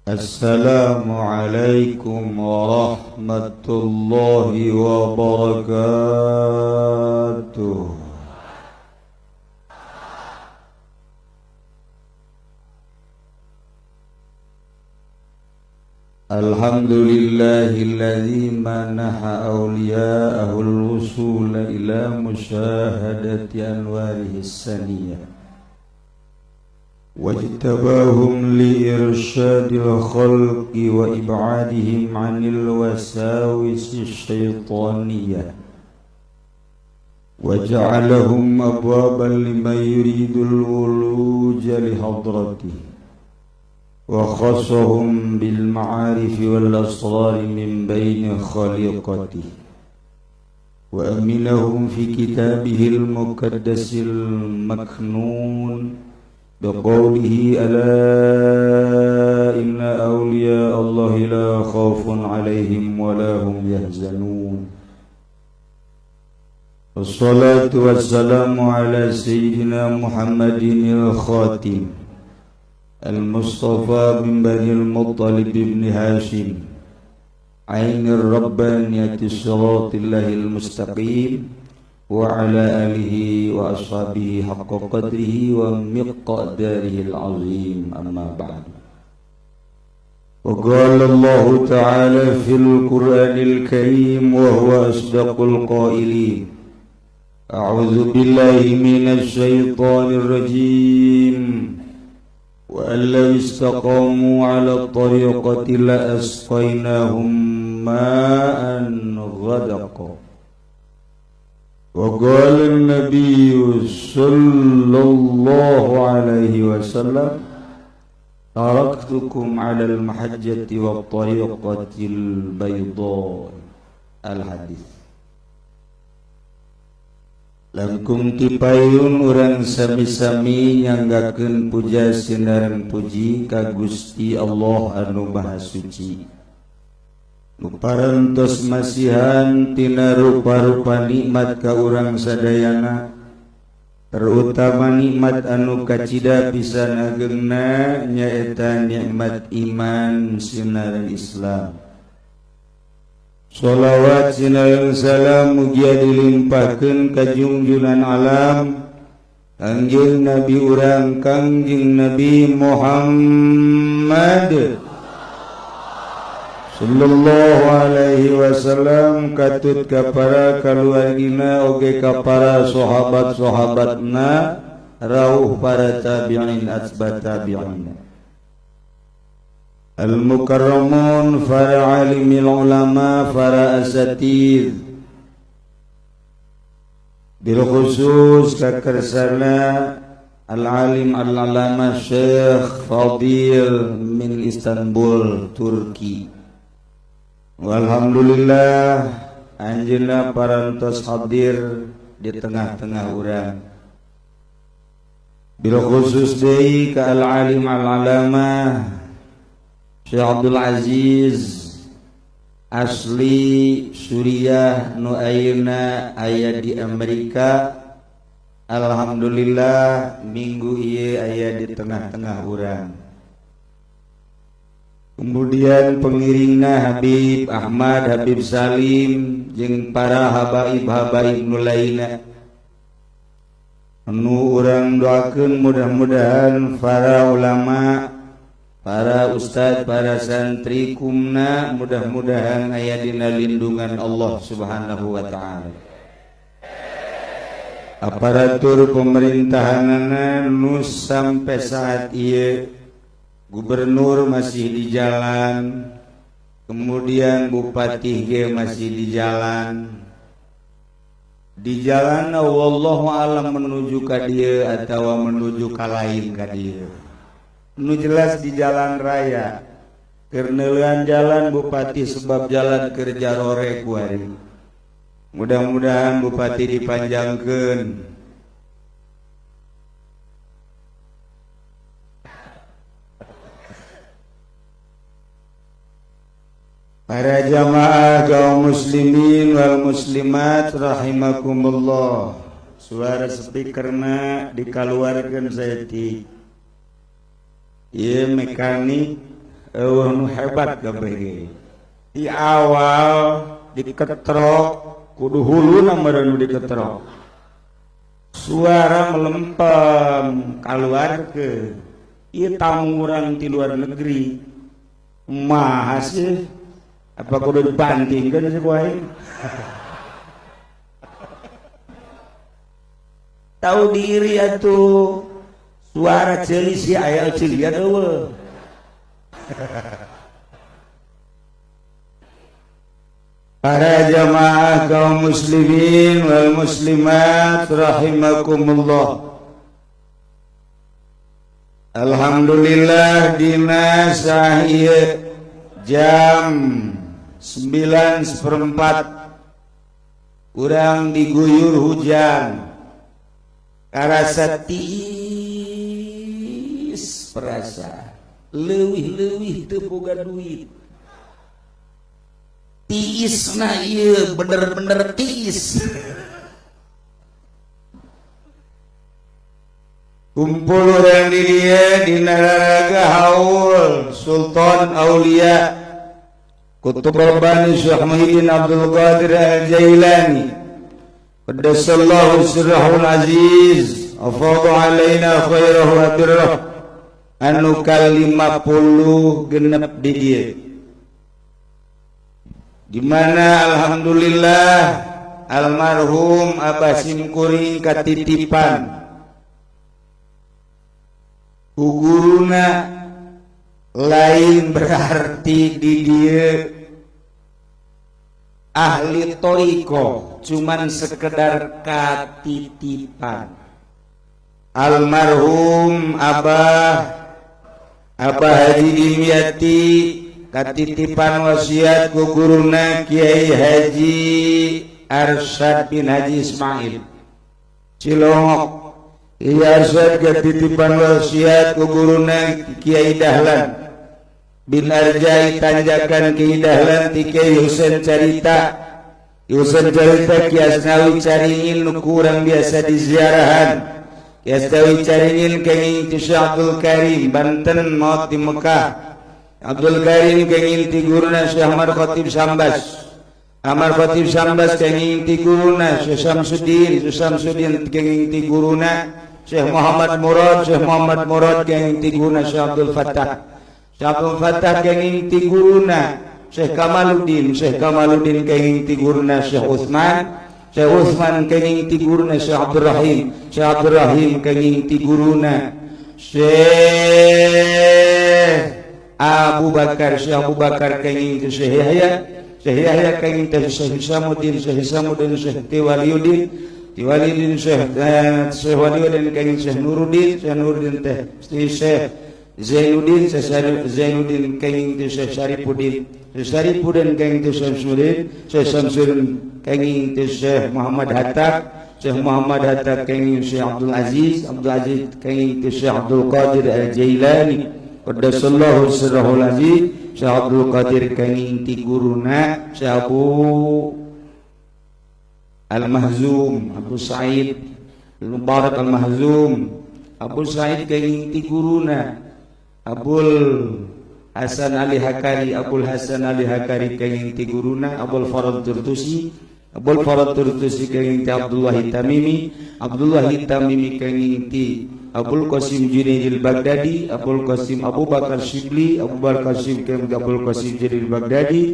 Assalamualaikum warahmatullahi wabarakatuh. Alhamdulillahilladzi manaha awliya'ahul wusula ila musyahadati anwarihis saniyah wajtabahum li irsyadil khalqi wa ib'adihim 'anil wasawisi syaitaniyah waja'alahum abwaban liman yuridul wuluja li hadratihi wa khassahum bil ma'arif wal asrar min baini khaliqatihi wa aminahum fi kitabihil muqaddasil maknun biqawlihi ala inna awliya Allahi la khawfun alaihim wa la hum yahzanun. Wassalatu wassalamu ala sayyidina Muhammadin al-khatim المصطفى من بني المطلب بن هاشم عين الربانية الصراط الله المستقيم وعلى آله وأصحابه حق قدره ومقداره العظيم أما بعد. وقال الله تعالى في القرآن الكريم وهو أصدق القائلين أعوذ بالله من الشيطان الرجيم وأن لو استقاموا على الطريقة لأسقيناهم ماء غدقا. وقال النبي صلى الله عليه وسلم تركتكم على المحجة والطريقة البيضاء. الحديث. Langkung tipayun urang sami-sami nyanggakeun puja sinaran puji ka Gusti Allah anu Maha Suci. Nu parantos masihan tina rupa-rupa nikmat ka urang sadayana, terutama nikmat anu kacida pisan ageungna nyaeta nikmat iman sinaran Islam. Sholawat sinayang salam mugia dilimpahkeun ka junjunan alam Kangjeng Nabi urang Kangjeng Nabi Muhammad sallallahu alaihi wasallam, katut ka para kaluargina oge ka para sahabat-sahabatna rauh para tabi'in atba tabi'in al-mukarramun, para alimil ulama, para asatid, bil khusus kakersana al-alim al-alama Syekh Fadil min Istanbul, Turki. Walhamdulillah anjeunna parantos hadir di tengah-tengah urang. Bil khusus deui ka al-alim al-alama Syekh Abdul Aziz asli Suriah nu ayeuna aya di Amerika. Alhamdulillah minggu ieu aya di tengah-tengah urang. Kemudian pengiringna Habib Ahmad, Habib Salim jeung para habaib-habaib nu lainna. Anu urang doakeun mudah-mudahan para ulama, para ustadz, para santri kumna mudah-mudahan aya dina lindungan Allah Subhanahu wa taala. Aparatur pemerintahanana nu sampai saat ieu gubernur masih di jalan, kemudian bupati ge masih di jalan. Di jalan wallahu alam menuju ka dieu atawa menuju ka lain ka dieu. Nu jelas di jalan raya keurneuleun jalan bupati sebab jalan kerja rore kuari. Mudah-mudahan bupati dipanjangkeun. Para jamaah kaum muslimin wal muslimat rahimakumullah. Suara speakerna dikaluarkeun saeutik. Ieu mekanik nu hebat kabeh. Di awal diketrok kudu huluna meureun diketrok. Suara melempem kaluarkeun. Ieu tamu urang ti luar negeri. Maha sih apa kudu dibantingkeun sih ku aing. Tahu diri atuh. Suara ceuli si aya ceulian eueuh. Para jamaah kaum muslimin wal muslimat rahimakumullah. Alhamdulillah dina sahieu jam 9:04 urang diguyur hujan. Karasa tiis perasa leuwih-leuwih teu boga duit. Tiisna ieu bener-bener tiis. Kumpul urang di dieu dina raraga haul Sultan Aulia Qutb Rabbani Syekh Muhyiddin Abdul Qadir Al-Jailani qaddasallahu sirrahul aziz afadha alaina khairahu wa birrah anu ka-50 genep di dieu. Di mana alhamdulillah almarhum Abah Simkuring katitipan ku guruna lain berarti di dieu ahli toriko, cuman sekedar katitipan. Almarhum Abah Haji Dimyati katitipan wasiat ku guruna Kiai Haji Arsyad bin Haji Ismail Cilongok. Kiai Arsyad katitipan wasiat ku guruna Kiai Dahlan bin Arjai Tanjakan Kiai Dahlan ti Kiai Husein Carita. Husein Carita Kiai Asnawi Caringin nu kurang biasa diziarahan. Kiai Asnawi Caringin Kiai Syekh Abdul Karim Banten maut di Mekah. Abdul Karim kenging ti guruna Syekh Ahmad Khatib Sambas. Ahmad Khatib Sambas kenging ti guruna Syekh Samsudin kenging ti guruna Syekh Muhammad Murad. Syekh Muhammad Murad kenging ti guruna Syekh Abdul Fattah. Syekh Abdul Fattah kenging ti guruna Syekh Kamaluddin. Syekh Kamaluddin kenging ti guruna Syekh Utsman. Syekh Utsman kenging ti guruna Syekh Abdul Rahim. Syekh Abdul Rahim kenging ti guruna Syekh Abu Bakar. Syekh Abu Bakar kenging ti Syekh Yahya. Syekh Yahya kenging ti Syekh Hisamuddin. Syekh Hisamuddin Syekh Tiwaliuddin. Tiwaliuddin Syekh Waliuddin kenging Syekh Nuruddin. Syekh Nuruddin teh Syekh Zainuddin. Syekh Zainuddin kenging ti Syekh Syarifuddin. Syekh Syarifuddin kenging ti Syekh Samsudin. Syekh Samsudin kenging ti Syekh Muhammad Hatta. Syekh Muhammad Hatta kenging Syekh Abdul Aziz. Abdul Aziz kenging ti Syekh Abdul Qadir Al-Jailani qaddasallahu sirrahul aziz. Syekh Abdul Qadir kenging ti guruna Syekh Abu Al-Mahzum Abu Sa'id Al-Mubarak Al-Mahzum. Abu Sa'id kenging ti guruna Abul Hasan Ali Hakari. Abul Hasan Ali Hakari kenging ti guruna Abul Farad Turtusi. Abul Farad Turtusi kenging ti Abdullah Tamimi. Abdullah Tamimi kenging ti Abul Qasim Junaidil Baghdadi. Abul Qasim Abu Bakar Shibli. Abu Bakar Qasim kenging ti Abul Qasim Junaidil Baghdadi.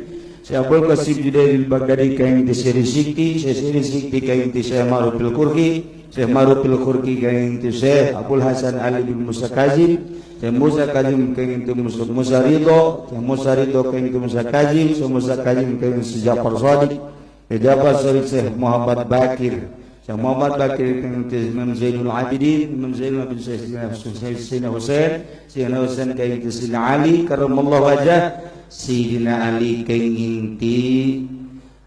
Syekh Abul Qasim Junaidil Baghdadi kenging ti Syekh Sikti. Syekh Sikti kenging ti Syekh Marufil Qurki. Syekh Marufil Qurki kenging ti Syekh Abul Hasan Ali bin Musa Kazim. Syekh Musa Kazim kenging ti Musa Ridho. Syekh Musa Ridho kenging ti Musa Kazim. Syekh Musa Kazim kenging ti Ja'far Shadiq. Ja'far Shadiq Syekh Muhammad Bakir. Syekh Muhammad Bakir kenging ti Imam Zainul Abidin. Imam Zainul Abidin Sayyidina Husain. Sayyidina Husain kenging ti Sayyidina Ali karramallahu wajhah. Sayyidina Ali kenging ti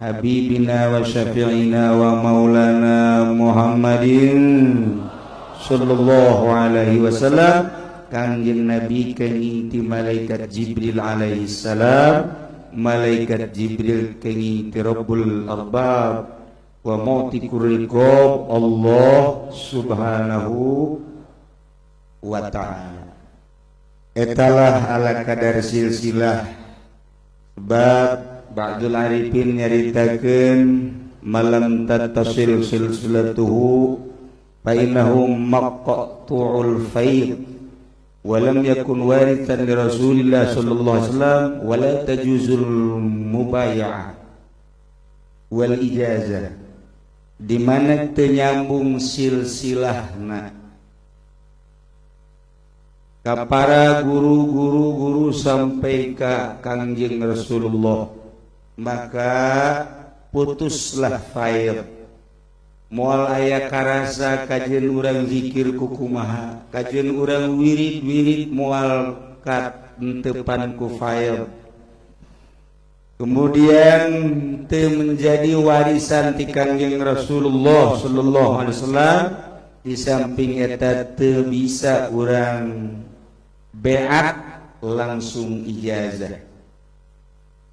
Habibina wa Syafi'ina wa Maulana Muhammadin sallallahu alaihi wasallam. Kanjeng Nabi kenging ti malaikat Jibril alaihi salam. Malaikat Jibril kenging ti Rabbul Arbab wa mu'tiqur riqab Allah subhanahu wa ta'ala. etalah ala kadar silsilah sebab ba'dul arifin nyaritakeun malam tattasil silsilatuhu fa innahu maqtu'ul faid walam yakun warithan li Rasulillah sallallahu alaihi wasallam wala tajuzul mubay'ah wal ijazah, di mana teu nyambung silsilahna ka para guru sampai ka Kangjeng Rasulullah, maka putuslah faid. Moal aya karasa kajeun urang zikir ku kumaha, kajeun urang wirid moal katentepan ku faid, kemudian teu menjadi warisan ti Kangjeng Rasulullah sallallahu alaihi wasallam, di samping eta teu bisa urang beat langsung ijazah.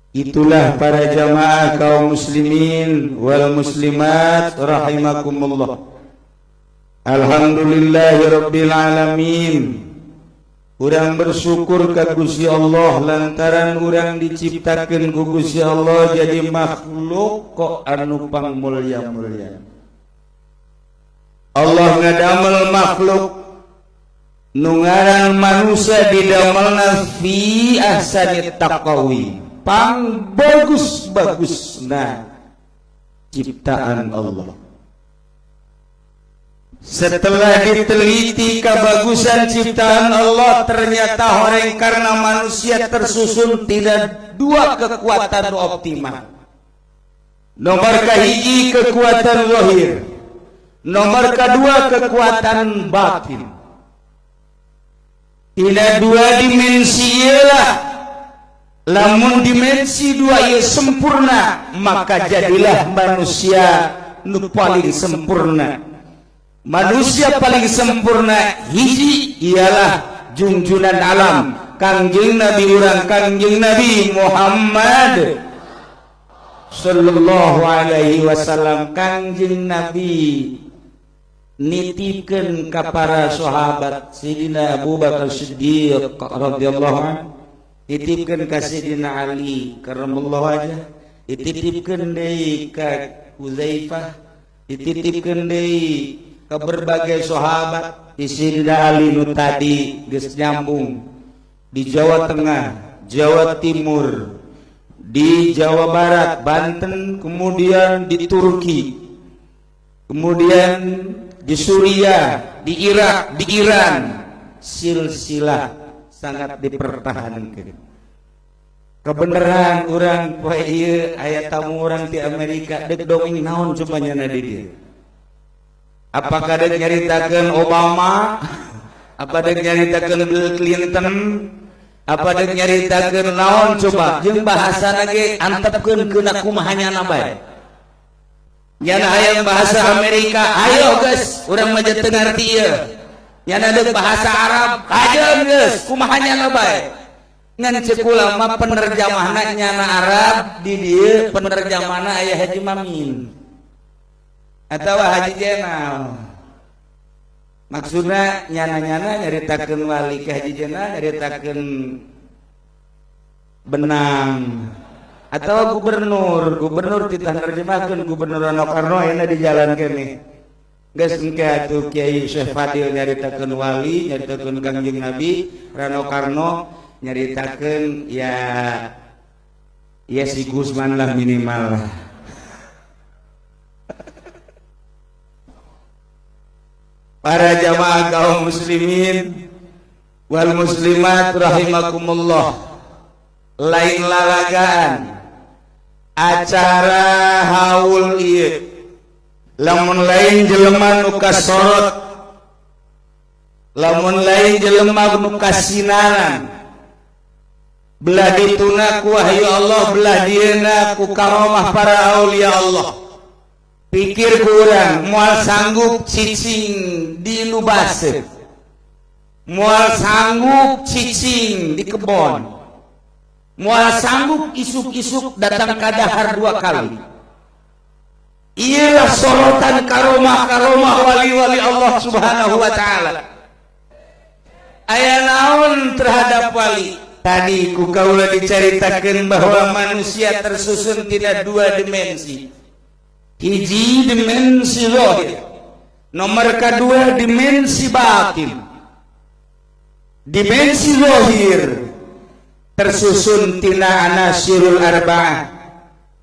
Itulah para jamaah kaum muslimin wal muslimat rahimakumullah. Alhamdulillahirabbil alamin. Urang bersyukur ka Gusti Allah lantaran urang diciptakeun ku Gusti Allah jadi makhluk kok anu pangmulya-mulya. Allah ngadamel makhluk nu ngaran manusia didamelna fi ahsani taqwi, pang bagus-bagusna ciptaan Allah. Setelah diteliti kebagusan ciptaan Allah, ternyata horeng karena manusia tersusun tidak dua kekuatan optimal. Nomor kahiji kekuatan zahir, nomor kedua kekuatan batin. Tidak dua dimensi ialah, lamun dimensi dua ia sempurna, maka jadilah manusia nu paling sempurna. Manusia paling sempurna hiji ialah junjunan alam Kangjeng Nabi urang Kangjeng Nabi Muhammad sallallahu alaihi wasallam. Kangjeng Nabi nitipkeun ka para sahabat, Sayyidina Abu Bakar Siddiq radhiyallahu anhu, nitipkeun ka Sayyidina Ali karramallahu wajhah, dititipkeun deui ka Hudzaifah, dititipkeun deui ke berbagai sahabat. Di Sayyidina Ali nu tadi geus nyambung di Jawa Tengah, Jawa Timur, di Jawa Barat, Banten, kemudian di Turki, kemudian di Suriah, di Irak, di Iran. Silsilah sangat dipertahankan. Kebenaran orang poe ieu aya tamu orang di Amerika dek dongeng naon coba nyana di dieu. Apakah dek nyaritakeun Obama? Apa dek nyaritakeun Bill Clinton? Apa dek nyaritakeun naon coba? Jeung bahasana ge antepkeun keuna kumaha nyana bae. Nyana aya bahasa Amerika, ayo geus urang mah teu ngarti ieu. Nyana deuk bahasa Arab, ajeun geus kumaha nyana bae. Ngan ceuk ulama penerjemahna nyana Arab di dieu penerjemahna aya Haji Mamin atawa Haji Jenal. Maksudna nyana-nyana nyaritakeun wali ke Haji Jenal, nyaritakeun benang atau gubernur titah nerjemahkeun gubernur Rano Karno ayeuna di jalan kene. Geus engke atuh Kiai Syekh Fadil nyaritakeun wali, nyaritakeun Kangjeng Nabi, Rano Karno nyaritakeun ya si Gusman lah minimal lah. Para jamaah kaum muslimin wal muslimat rahimakumullah, lain lalagaan acara haul ieu lamun lain jelema nu kasorot, lamun lain jelema nu kasinanan, belah dituna ku wahyu Allah, belah dieuna ku karomah para aulia Allah. Pikir kurang moal sanggup cicing di lubase, moal sanggup cicing di kebon, moal sanggup isuk-isuk datang ke dahar 2 kali. Ialah sorotan karomah-karomah wali-wali Allah subhanahu wa ta'ala. aya naon terhadap wali? Tadi ku kaula diceritakeun bahwa manusia tersusun tina dua dimensi. Hiji dimensi zahir, nomor kedua dimensi batin. Dimensi zahir tersusun tina anasirul arba'ah.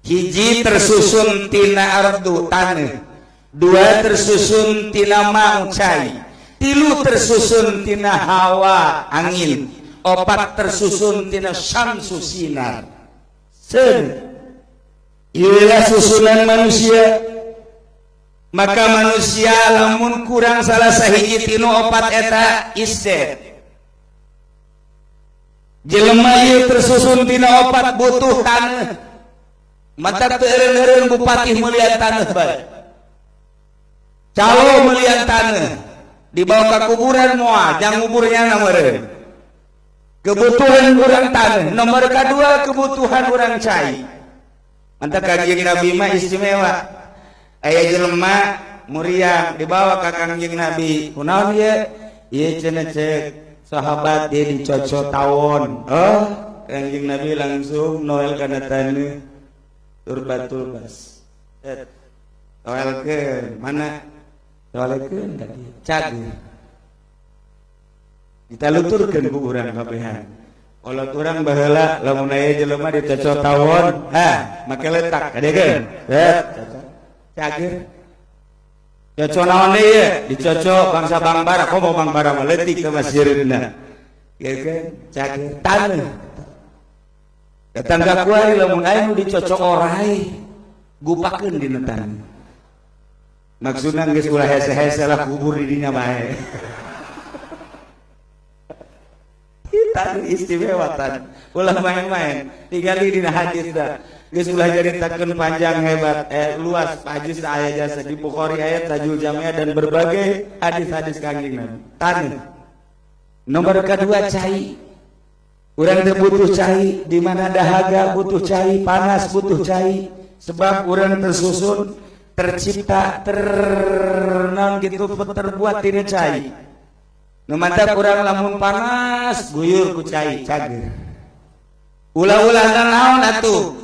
Hiji tersusun tina ardu tanah, dua tersusun tina mau cai, tilu tersusun tina hawa angin, opat tersusun tina syamsu sinar. Inilah susunan manusia. Maka manusia lamun kurang salah sahiji tinu opat eta isdet. Jelema ieu tersusun tina opat butuh tanah. Mata teu eureun-eureun bupati meulian tanah bae. Calo meulian tanah dibawa ke kuburan moal jang kuburnya meureun. Kebutuhan urang tanah, nomor kedua kebutuhan urang cai. Mantap kanjeng Nabi mah istimewa. Aya jelema muriang dibawa ka kanjeng Nabi. Kunaon ieu? Ieu cenah cek sahabat dia dicocok tawon. Oh, kanjeng Nabi langsung noel kana tanah. Turbas. Noelkeun mana? Noelkeun tadi. Cager. Ditaluturkeun ku urang kabehan. Kolot urang baheula lamun aya jelema dicocok tawon, make letak kadegeun. Cager. Cocok naon deui ye? Dicocok bangsa Bang Bara, komo Bang Bara mah leutik ke masjidna. Ieu kan cager taneuh. Tetangga kuari lamun aya nu dicocok orai, gupakeun dina taneuh. Maksudna geus ulah hese-hese lah kubur di dinya bae. Taneuh istimewa tan. Ulah main-main, tinggali dina hadis da. Geus ulah jaritakeun panjang hebat, luas hadis aya jasa di Bukhari ayat Tajul Jamiah dan berbagai hadis-hadis kanjeng Nabi. Taneuh. Nomor kedua cai. Urang teh butuh cai, di mana dahaga butuh cai, panas butuh cai. Sebab urang tersusun, tercipta, ternaon gitu terbuat tina cai. Nu mantap urang lamun panas guyur ku cai, cager. Ulah-ulah naon atuh?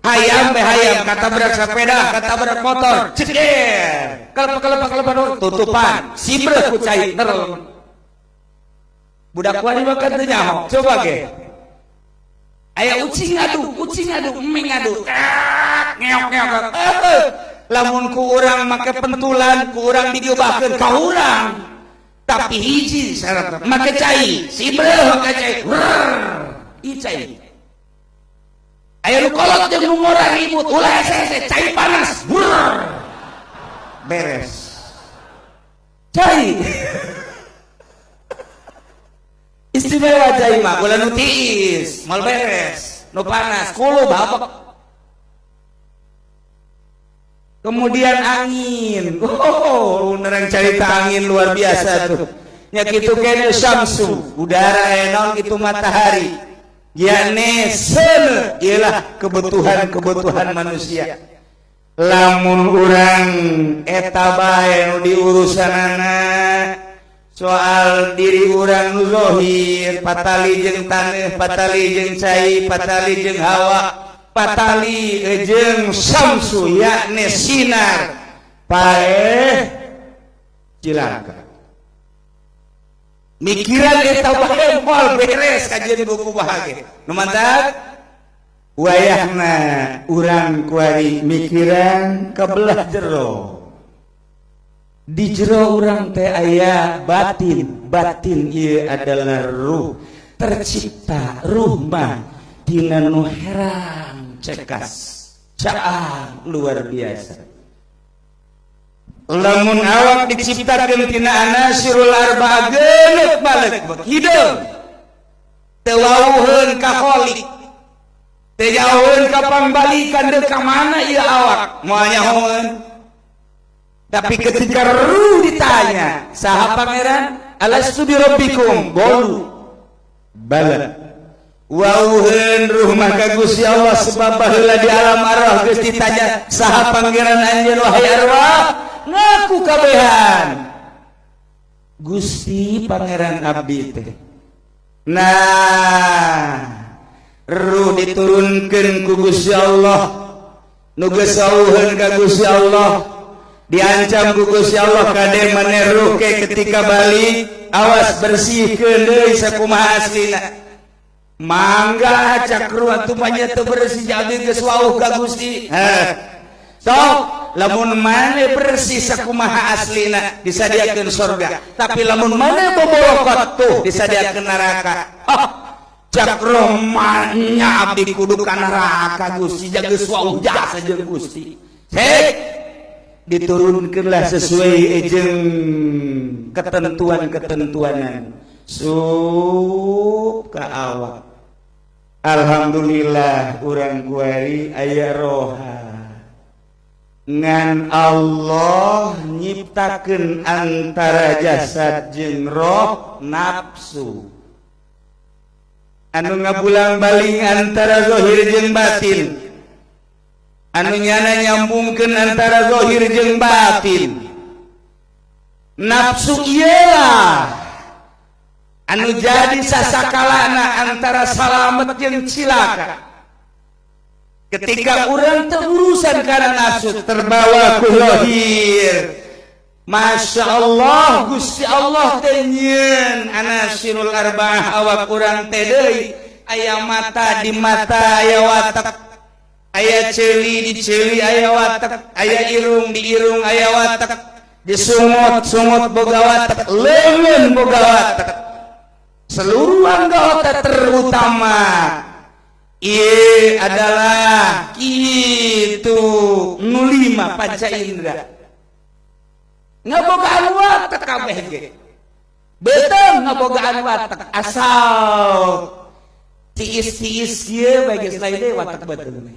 Hayam be hayam, katabrak sepeda, katabrak motor, ceder. Kelep tutupan, sibreh ku cai, nerel. Budak wani makan teu nyaho, coba ge. Aya ucing adu, eming adu. Ngeok-ngeok. Lamun ku urang make pentulan, ku urang digeubahkeun ka urang. Tapi hiji syarat make cai, sibreh make cai. Ih cai. Aya nu kolot jeung nu ngora ribut, ulah hese-hese, cai panas. Beres. Cai. Istimewa cai mah, ulah nu tiis, moal beres, nu panas, kulu babak. Kemudian angin. Oh, nerang carita angin luar biasa tuh. Nya kitu kene syamsu, udara naon kitu matahari. Yane seuneu ialah kebutuhan manusia. Lamun urang eta bae nu diurusanana soal diri urang nu zahir, patali jeung taneuh, patali jeung cai, patali jeung hawa, patali jeung syamsu yakni sinar paeh cilaka. Mikiran eta bae moal beres kajian buku bahagia. Nu mantap wayahna urang kuari mikiran kabelah jero. Di jero urang teh aya batin ieu adalah ruh tercipta, ruh mah tina nu herang cekas caang luar biasa. Lamun awak diciptakeun tina anasirul arba'ah geuleuh balik hideung teu wawuheun ka kholik, teu jauheun ka pambalikan deuk ka mana ieu awak moal nyahoeun. Tapi ketika ruh ditanya, saha pangeran? Alastu bi rabbikum? Qalu bala. Wauheun ruh mah ka Gusti Allah sebab baheula di alam arwah geus ditanya, saha pangeran anjeun wahai arwah? Ngaku kabehan. Gusti pangeran abdi teh. Nah ruh diturunkan ku Gusti Allah nu geus sauheun ka Gusti Allah diancam ku Gusti Allah kade maneh ruh ke ketika balik awas bersihkeun deui sakumaha aslina mangga cak ruh atuh manya teu bersih jadi geus wauh ka Gusti sok lamun maneh bersih sakumaha aslina disadiakeun surga tapi lamun maneh bobolokot tuh disadiakeun neraka cak roh manya abdi kudu ka neraka Gusti jaga wauh jasa jeung Gusti hek diturunkanlah sesuai ejeng ketentuan-ketentuanan sup ka awak alhamdulillah urang kuari aya roha ngan Allah nyiptakeun antara jasad jeung roh nafsu anu ngabulang baling antara zahir jeung batin anu nyana nyambungkeun antara zahir jeung batin nafsu iyalah anu jadi sasakalana antara salamet jeung cilaka ketika urang teu urusan kana nafsu terbawa ku zahir Masya Allah Gusti Allah teh nyieun anasirul arba'ah awak urang teh deui aya mata di mata aya watak aya ceuli di ceuli aya watak aya irung di irung aya watak di sungut sungut boga watak leungeun boga watak seluruh anggota terutama ieu adalah kitu nu lima panca indera ngabogaan watak kabeh ge betul ngabogaan watak asal tiis-tiis ieu bae geus lain deui watak betul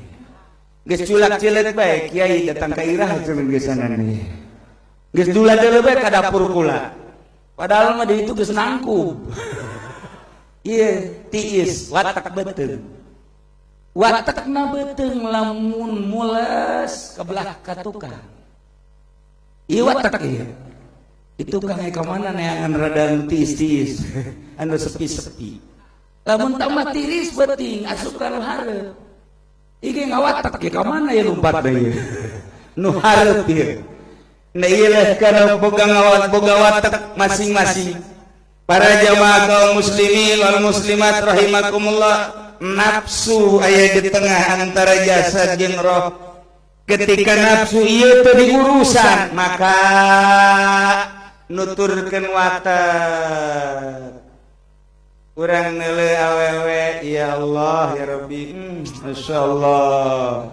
geus culak-cileuk bae kiai datang ka irah cenah geus sanane geus dula-dula bae ka dapur kula padahal mah di itu geus nangkub ieu tiis watak betul watakna betul lamun mules ka belah ka tukang ieu watak ieu itu kang ka mana neangan rada tiis-tiis anu sepi-sepi lamun tambah tiris beuting asup ka nu hareup iki ngawatak ge ka mana ya lumpat deui nu hareup ieu na ieu lah kana boga ngawat boga watak masing-masing para jamaah kaum muslimin wal muslimat rahimakumullah nafsu aya di tengah antara jasad jeung roh ketika nafsu ieu teu diurusan maka nuturkeun watak urang neuleuh awewe ya Allah ya Rabbi masyaallah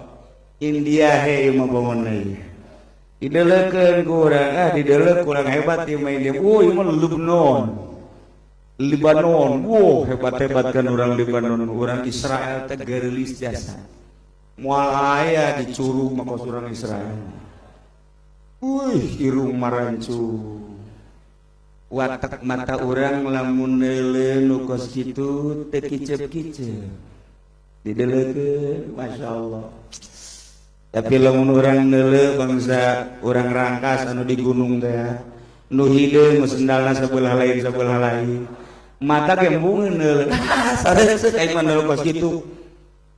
India he mah bangun dideleukeun ku urang dideleukeun kurang hebat ieu mah India ieu mah Libanon hebat-hebat kan urang Libanon urang Israel teh geulis jasa moal aya dicuru maka surang Israel irung marancu watak mata urang lamun neuleuh nu kos kitu teu kicep-kicep dideleukeun masyaallah tapi lamun urang neuleuh bangsa urang Rangkas anu di gunung teh nu hideung sendalna sabelah lain mata gembungeun neuleuh sareuseuh ka iman neuleuh kos kitu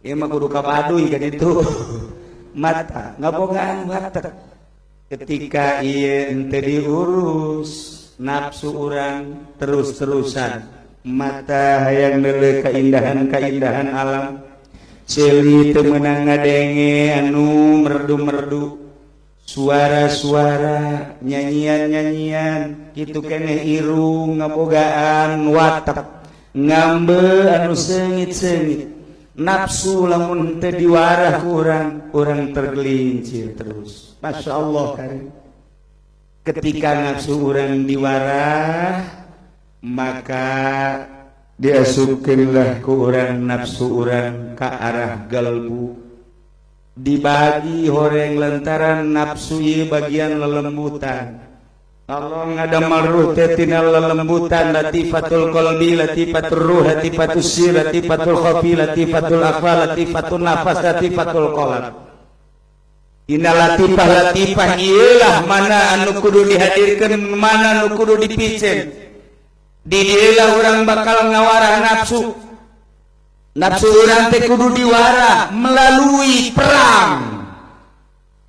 ieu mah kudu ka Baduy kan itu mata ngabogaan watak ketika ieu henteu diurus nafsu urang terus-terusan mata hayang neuleuh kaindahan alam ceuli teu meunang ngadenge anu merdu-merdu suara-suara nyanyian-nyanyian kitu keneh irung ngabogaan watak ngambe anu seungit-seungit nafsu lamun teu diwarah ku urang tergelincir terus masyaallah karim ketika nafsu urang diwarah maka diasupkeunlah ku urang nafsu urang ka arah galbu dibagi horeng lantaran nafsu ieu bagian lelembutan Allah ngadamal ruh teh tina lelembutan latifatul qalbi latifatur ruh latifatus sir latifatul khafi latifatul akhfa latifatul nafas latifatul qalb inna latifah ieulah mana anu kudu dihadirkeun mana anu kudu dipicen di dieulah urang bakal ngawarah nafsu. Nafsu urang teh kudu diwara melalui perang.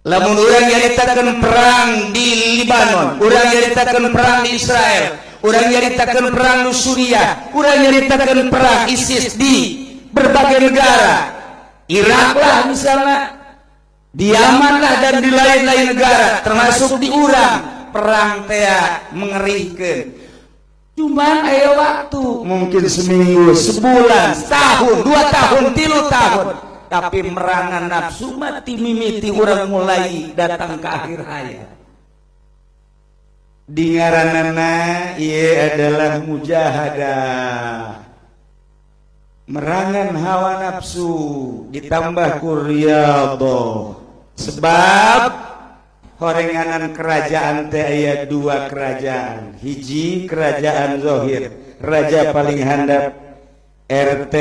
Lamun urang nyaritakeun perang di Libanon, urang nyaritakeun perang di Israel, urang nyaritakeun perang di Suriah, urang nyaritakeun perang ISIS di berbagai negara, Irak lah misalnya, di Yaman lah dan di lain-lain negara, termasuk di urang, perang teh mengerikan. Cuman aya waktu mungkin seminggu, sebulan, setahun, 2 tahun, 3 tahun, tapi merangan nafsu mati mimiti urang mulai datang ke akhir hayat. Di ngaranana ieu adalah mujahadah. Merangan hawa nafsu ditambah riyadhah. Sebab horenganan kerajaan teh aya 2 kerajaan. Hiji kerajaan zahir, raja paling handap, RT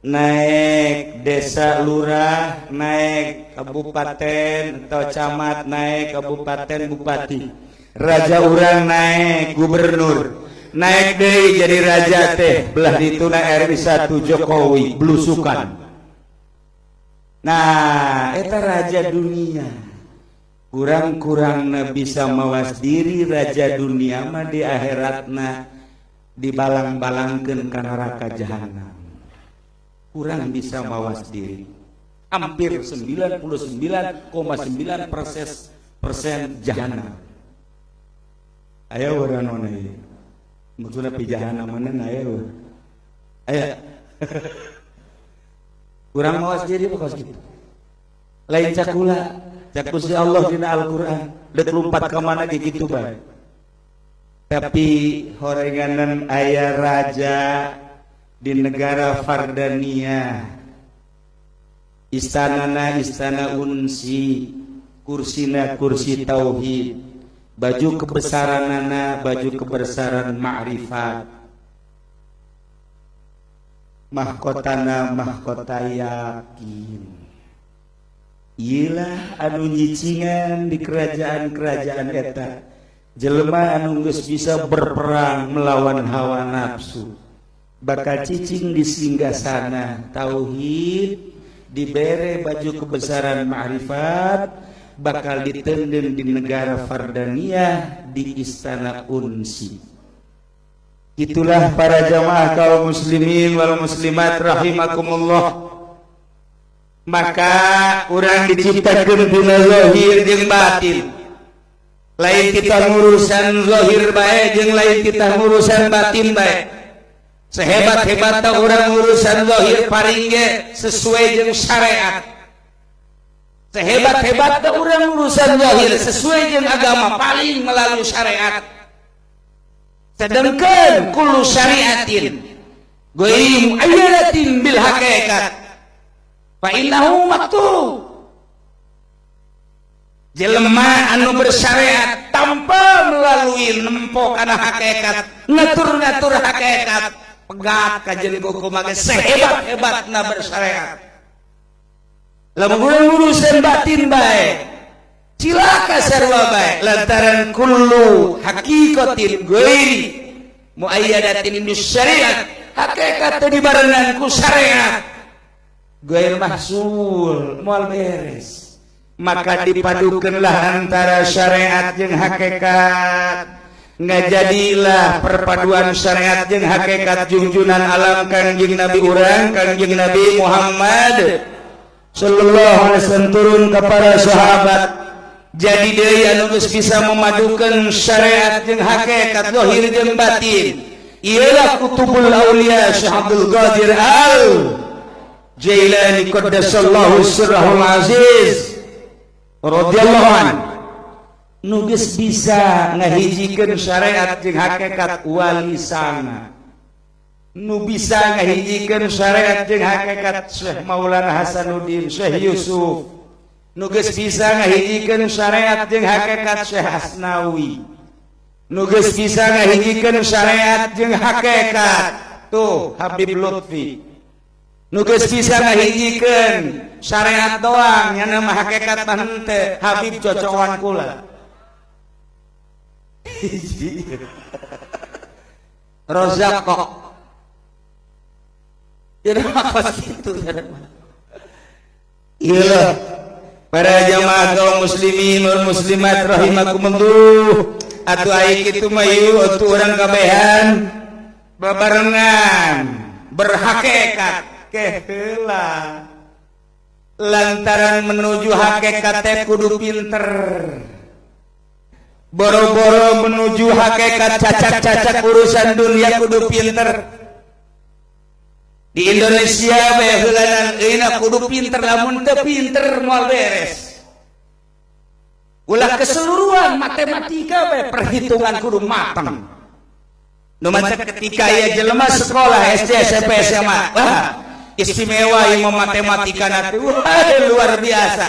naik, desa lurah naik, kabupaten atau camat naik, kabupaten bupati. Raja urang naik, gubernur. Naik deui jadi raja teh belah dituna RI 1 Jokowi belusukan. Nah, eta raja dunia. Kurang-kurangna bisa mawas diri raja dunia mah di akhiratna dibalang-balangkeun ka neraka jahanam. Kurang bisa mawas diri. Hampir 99,9% jahanam. Ayo urang mana ieu? Maksudna pi jahanam mana ayo. Aya. Kurang mawas diri pokos kitu. Lain cakula, cak Gusti Allah dina Al-Qur'an, deuk lumpat ka mana ge kitu bae. Tapi horenganan aya raja di negara Fardania. Istanana istana unsi, kursina kursi tauhid. Baju kebesaranana baju kebesaran ma'rifat, mahkotana mahkota yakin. Iyalah anu nyicingan di kerajaan-kerajaan eta jelema anu geus bisa berperang melawan hawa nafsu, bakal cicing di singgasana tauhid, dibere baju kebesaran ma'rifat, bakal ditenden di negara Fardania di istana unsi. Itulah para jamaah kaum muslimin wal muslimat rahimakumullah. Maka urang diciptakeun dina zahir jeung batin. Lain kita ngurusan zahir bae jeung lain kita ngurusan batin bae. Sehebat-hebatna urang ngurusan zahir paring ge sesuai jeung syariat. Sehebat-hebatna urang urusan zahir sesuai jeung agama paling melalui syariat. Sedangkan kullu syariatin ghairi muayyadatin bil haqiqat fa innahu maktub. Jelema anu bersyariat tanpa melalui nempo kana hakikat, ngatur-ngatur hakikat, pegat ka jeung hukum mage sehebat-hebatna bersyariat. Lamun urusan batin bae, cilaka sarua bae lantaran kullu haqiqatin ghairi muayyadatin bis syariat, hakikat teh dibarengan ku syariat ghair mahsul moal beres. Maka dipadukeunlah antara syariat jeung hakikat. Ngajadilah perpaduan syariat jeung hakikat junjunan alam Kangjeng Nabi urang Kangjeng Nabi Muhammad sallallahu alaihi wasallam turun kepada sahabat. Jadi deui anu geus bisa memadukeun syariat jeung hakikat zahir jeung batin ialah kutubul auliya Syekh Abdul Qadir Al Jailani qaddasallahu sirrahul aziz radhiyallahu anhu. Nu geus bisa ngahijikeun syariat jeung hakikat wali sana. Nu bisa ngahijikeun syariat jeung hakikat Syekh Maulana Hasanuddin Syekh Yusuf. Nu geus bisa ngahijikeun syariat jeung hakikat Syekh Asnawi. Nu geus bisa ngahijikeun syariat jeung hakikat tuh Habib Lutfi. Nu geus bisa ngahijikeun syariat doang nya mah hakikat mah henteu Habib cocokan kula. Rozaqo. Ya apa gitu. Iya. Para jamaah kaum muslimin wal muslimat rahimakumullah. Atuh aya kitu mah ieu atuh urang kabehan babarengan berhakikat keheula. Lantaran menuju hakikat teh kudu pinter. Boro-boro menuju hakikat cacak-cacak urusan dunia kudu pinter. Di Indonesia bae heulanan euna kudu pinter, lamun teu pinter moal beres. Ulah keseluruhan matematika bae perhitungan kudu mateng. Nu mah ketika ieu jelema sekolah SD, SMP, SMA, wah istimewa ilmu matematika nanti, wah luar biasa.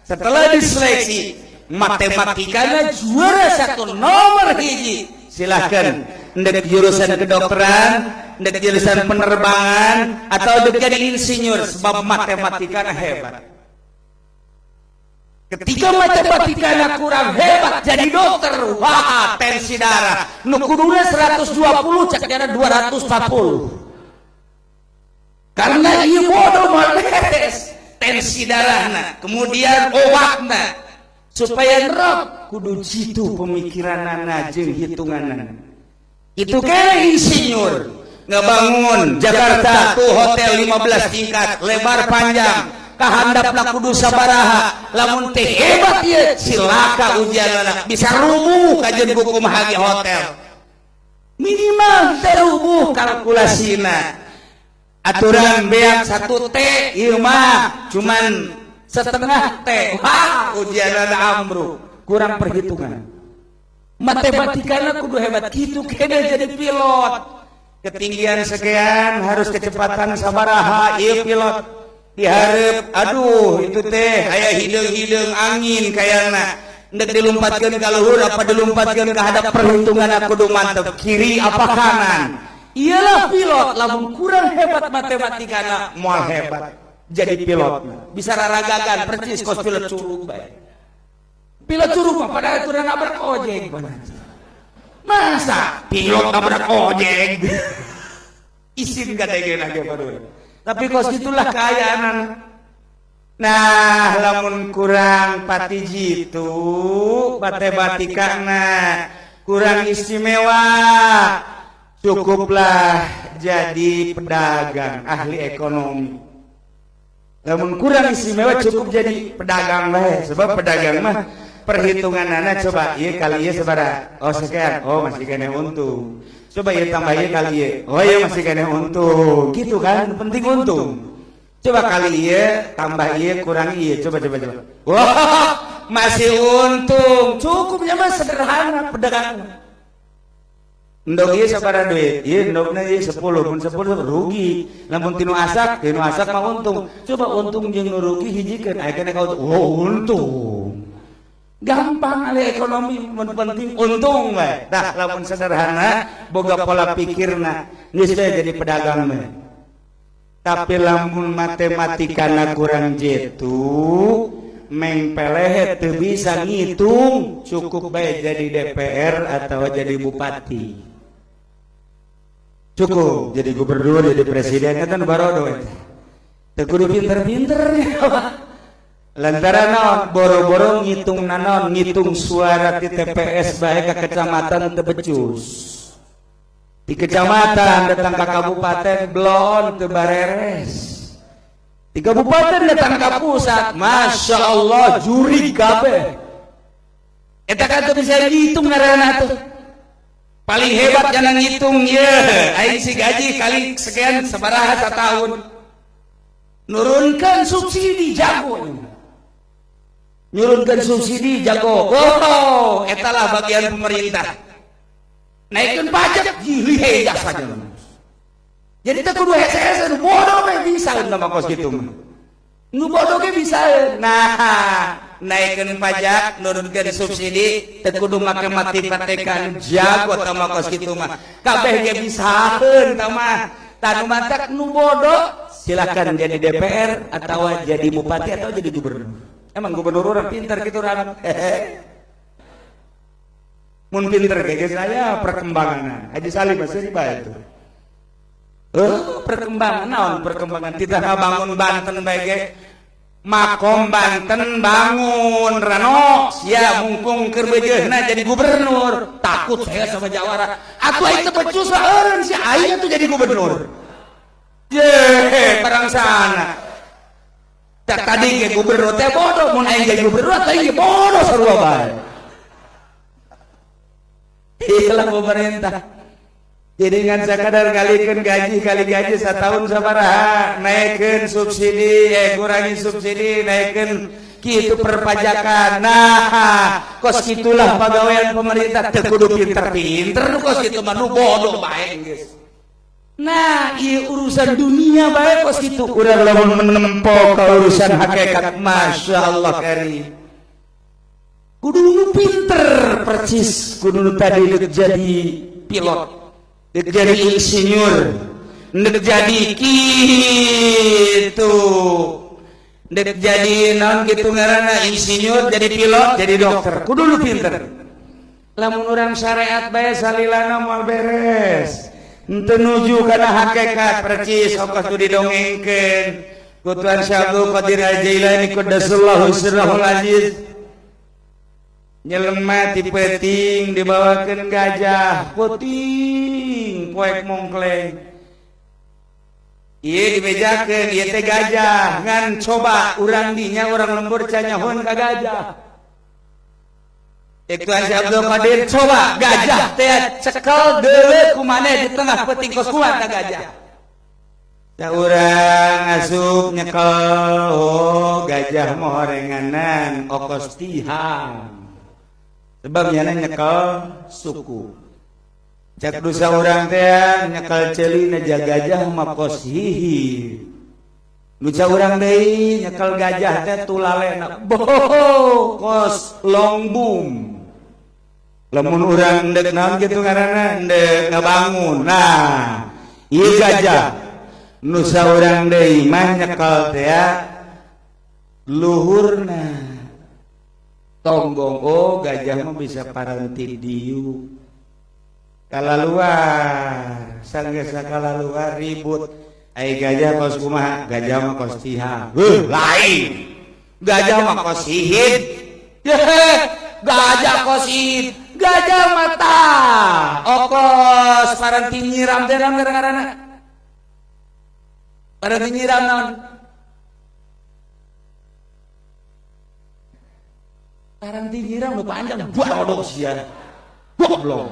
Setelah diseleksi matematikanya juara 1 nomor hiji, silahkan ndek jurusan kedokteran, ndek jurusan penerbangan, atau ndek jadi insinyur sebab matematikanya hebat. Ketika matematikanya kurang hebat jadi dokter, wah tensi darah nu kuduna 120 caknya 240. Karena ieu bodoh mah beres tensi darahna, kemudian obatna supaya nerap kudu jitu pemikiranana jeung hitunganna. Itu kene insinyur ngebangun Jakarta tuh hotel 15 tingkat lebar panjang kahandapna kudu sabaraha, lamun teh hebat ieu silaka ujianna bisa rubuh kajeun hukum hagi hotel minimal terubuh kalkulasina. Aturan beak 1 T ieu mah cuman setengah T. Wah, ujianna ambruk, kurang perhitungan. Matematikana kudu hebat kitu kene jadi pilot. Ketinggian sekian harus kecepatan sabaraha ieu pilot. Dihareup aduh itu teh aya hideung-hideung angin kayana. Ndek dilumpatkeun ka luhur apa dilumpatkeun ka hadap perhitungan kudu mantep kiri apa kanan. Iyalah pilot, lamun kurang hebat matematikana moal hebat jadi pilot bisa raragagan persis kos pilot curug bae. Pilot curug mah padahal kurang nabrak ojek. Masa pilot nabrak ojek? Isin gadegeuna ge baru. Tapi kos itulah keayaanan. Nah, lamun kurang pati jitu matematikana kurang istimewa, cukuplah jadi pedagang ahli ekonomi. Namun kurang istimewa cukup jadi pedagang lah, sebab pedagang mah perhitunganana coba ieu kali ieu sabaraha, oh sekian, oh masih kena untung. Coba ieu tambah ieu kali ieu, oh ieu masih kena untung. Gitu kan, penting untung. Coba kali ieu tambah ieu kurang ieu, coba. Wah, masih untung. Cukupnya mah sederhana pedagang. Ndog ieu sabaraha duit? Ieu ndogna ieu 10, mun 10 rugi. Lamun tinu asak mah untung. Coba untung jeung nu rugi hijikeun, aya kena ka untung. Oh, untung. Gampang ali ekonomi, mun penting untung we. Tah lamun sederhana boga pola pikirna, geus jadi pedagang we. Tapi lamun matematikana kurang jitu, mengpelehe teu bisa ngitung, cukup bae jadi DPR atau jadi bupati. Cukup jadi gubernur, jadi presiden kan barodo eta. Teu kudu pinter-pinter. Lantaran naon boro-boro ngitung naon ngitung suara di TPS bae ka kecamatan teu becus. Di kecamatan datang ka kabupaten belon teu bareres. Di kabupaten datang ka pusat, Masya Allah juri kabeh. Eta kan teu bisa ngitung ngaranna tuh. Paling hebat jangan ngitung ya, aing si gaji kali sekian sabaraha satahun. Nurunkan subsidi jago. Nurunkan subsidi jago. Oh, etalah bagian pemerintah. Naikkan pajak jilih saja. Jadi tak kudu hese-hese bodoh mah bisa nama kos kitu. Nu bodoh ge bisa. Nah, naikkan pajak, nurunkan subsidi, teu kudu make matematika jago tama kos kitu mah. Kabeh ge bisaeun tama. Tanu matak nu bodoh silakan jadi DPR atau jadi bupati atau jadi gubernur. Emang gubernur orang pintar gitu orang. mun pinter ge saya perkembangan Haji Salim masih bae itu perkembangan naon perkembangan kita ngabangun Banten bae ge makom Banten bangun Rano ya mungkung keur bejeuna jadi gubernur takut saya sama Jawara atuh itu becus eureun si aya tuh jadi gubernur ye barang sana tak tadi ge gubernur teh bodoh mun aing jadi gubernur teh ge bodoh sarua bae ikhlas pemerintah jadi dengan sekadar kalikan gaji kali gaji setahun sabaraha naikkan subsidi kurangi subsidi naikkan kitu perpajakan nah kos gitulah pegawaian pemerintah teu kudu pinter-pinter kos kitu mah nu bodoh bae geus nah ieu urusan dunia bae kos kitu urang lamun menempo ka urusan hakikat masyaallah karim kudu nu pinter persis kudu tadi jadi pilot jadi insinyur jadi gitu jadi naon gitu ngaranna insinyur jadi pilot jadi dokter kudu lu pinter lamun urang syariat bae salilana moal beres henteu nuju kana hakikat percis ongkos tu didongengkeun ku Tuan Syekh Abdul Qadir Al-Jailani qaddasallahu sirrahul aziz nyelema ti peuting dibawakeun gajah puting poek mongkleng ieu dibejakeun ieu teh gajah ngan coba urang dinya urang lembur canyahoan ka gajah Tuan Syekh Abdul Qadir coba gajah teh cekel deuleu ku maneh di tengah peuting kos kuat ka gajah da urang asup nyekel oh gajah mah horenganan okos tihang sebabnya nyekel suku cak dosa orang teh nyekel ceulina gajah mah kos hihi dosa orang deui nyekel gajah teh tulalena boh kos longbum lamun urang deuk naon kitu ngaranna deuk ngabangun nah ieu gajah nusa urang deui mah nyekel teh luhurna tonggong oh gajah mah bisa paranti diu kalaluar sanggeus kalaluar ribut ai gajah kos kumaha gajah mah kos tihang lain gajah mah kos hihit gajah kos hihit gajah mata okos paranti nyiram teh naon ngaranna paranti nyiram naon paranti nyiram nu panjang bodoh sia goblok